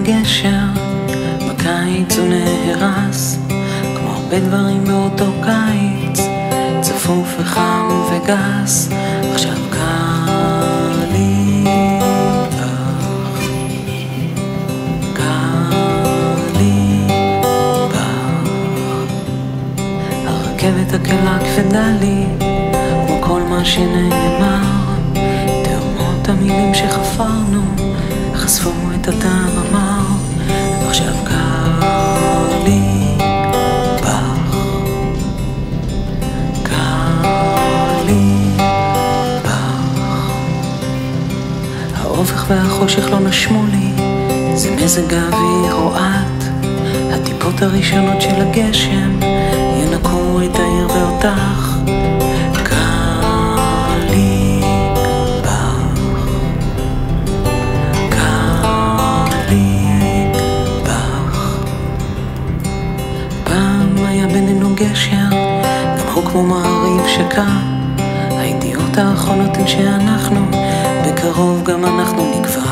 הגשר, בקיץ הוא נהרס, כמו הרבה דברים באותו קיץ, צפוף וחם וגס, עכשיו קר לי בך, קר לי בך. הרכבת הקלה כבדה לי, כמו כל מה שנאמר, תאומות המילים שחפרנו חשפו את הטעם המר, עכשיו קר לי בך, קר לי בך. האופך והחושך לא נשמו לי, זה מזג האוויר או את, הטיפות הראשונות של הגשם ינקו את העיר ואותך. בינינו גשר, גם הוא כמו מעריב שקע, הידיעות האחרונות הן שאנחנו, בקרוב גם אנחנו נקבע.